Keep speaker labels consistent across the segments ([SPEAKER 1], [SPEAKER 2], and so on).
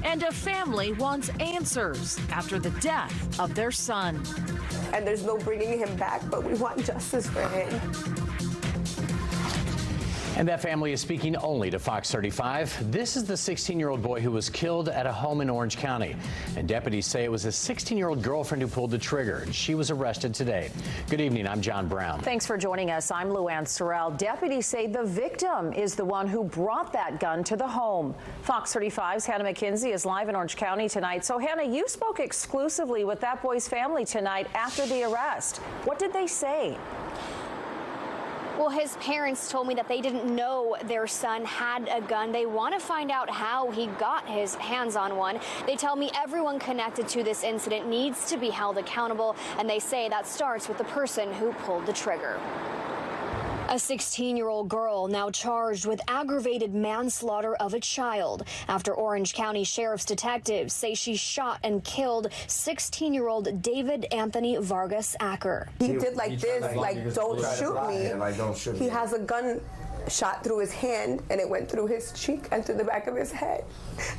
[SPEAKER 1] And a family wants answers after the death of their son.
[SPEAKER 2] And there's no bringing him back, but we want justice for him.
[SPEAKER 3] And that family is speaking only to Fox 35. This is the 16-year-old boy who was killed at a home in Orange County. And deputies say it was his 16-year-old girlfriend who pulled the trigger. She was arrested today. Good evening. I'm John Brown.
[SPEAKER 4] Thanks for joining us. I'm Luann Sorrell. Deputies say the victim is the one who brought that gun to the home. Fox 35's Hannah McKenzie is live in Orange County tonight. So, Hannah, you spoke exclusively with that boy's family tonight after the arrest. What did they say?
[SPEAKER 5] Well, his parents told me that they didn't know their son had a gun. They want to find out how he got his hands on one. They tell me everyone connected to this incident needs to be held accountable, and they say that starts with the person who pulled the trigger. A 16-year-old girl now charged with aggravated manslaughter of a child after Orange County Sheriff's detectives say she shot and killed 16-year-old David Anthony Vargas Acker.
[SPEAKER 2] He did like this, like, don't shoot me.
[SPEAKER 6] Like, don't shoot me.
[SPEAKER 2] He has a gun shot through his hand, and it went through his cheek and through the back of his head.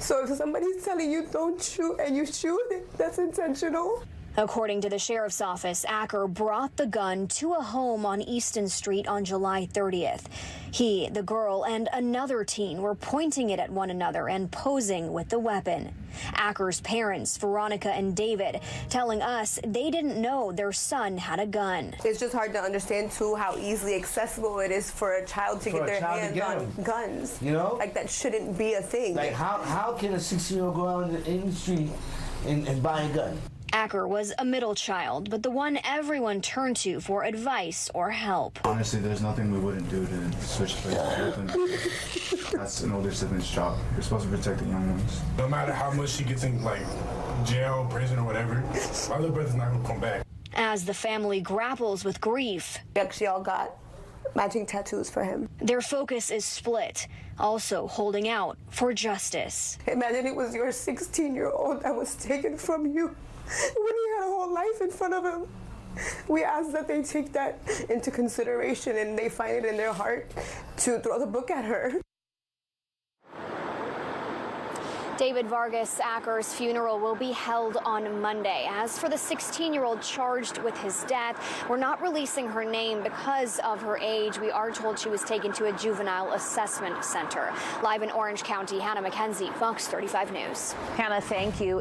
[SPEAKER 2] So if somebody's telling you don't shoot and you shoot, that's intentional.
[SPEAKER 5] According to the sheriff's office, Acker brought the gun to a home on Easton Street on July 30th. He, the girl, and another teen were pointing it at one another and posing with the weapon. Acker's parents, Veronica and David, telling us they didn't know their son had a gun.
[SPEAKER 2] It's just hard to understand, too, how easily accessible it is for a child to get their hands on guns.
[SPEAKER 6] You know?
[SPEAKER 2] Like, that shouldn't be a thing.
[SPEAKER 6] Like, how can a 16-year-old go out in the street and buy a gun?
[SPEAKER 5] Acker was a middle child, but the one everyone turned to for advice or help.
[SPEAKER 7] Honestly, there's nothing we wouldn't do to switch places with him. That's an older sibling's job. You're supposed to protect the young ones.
[SPEAKER 8] No matter how much she gets in, like, jail, prison, or whatever, my little brother's not gonna come back.
[SPEAKER 5] As the family grapples with grief,
[SPEAKER 2] We actually all got matching tattoos for him.
[SPEAKER 5] their focus is split, also holding out for justice.
[SPEAKER 2] Imagine it was your 16-year-old that was taken from you when he had a whole life in front of him. We ask that they take that into consideration and they find it in their heart to throw the book at her.
[SPEAKER 5] David Vargas Acker's funeral will be held on Monday. As for the 16-year-old charged with his death, we're not releasing her name because of her age. We are told she was taken to a juvenile assessment center. Live in Orange County, Hannah McKenzie, Fox 35 News.
[SPEAKER 4] Hannah, thank you.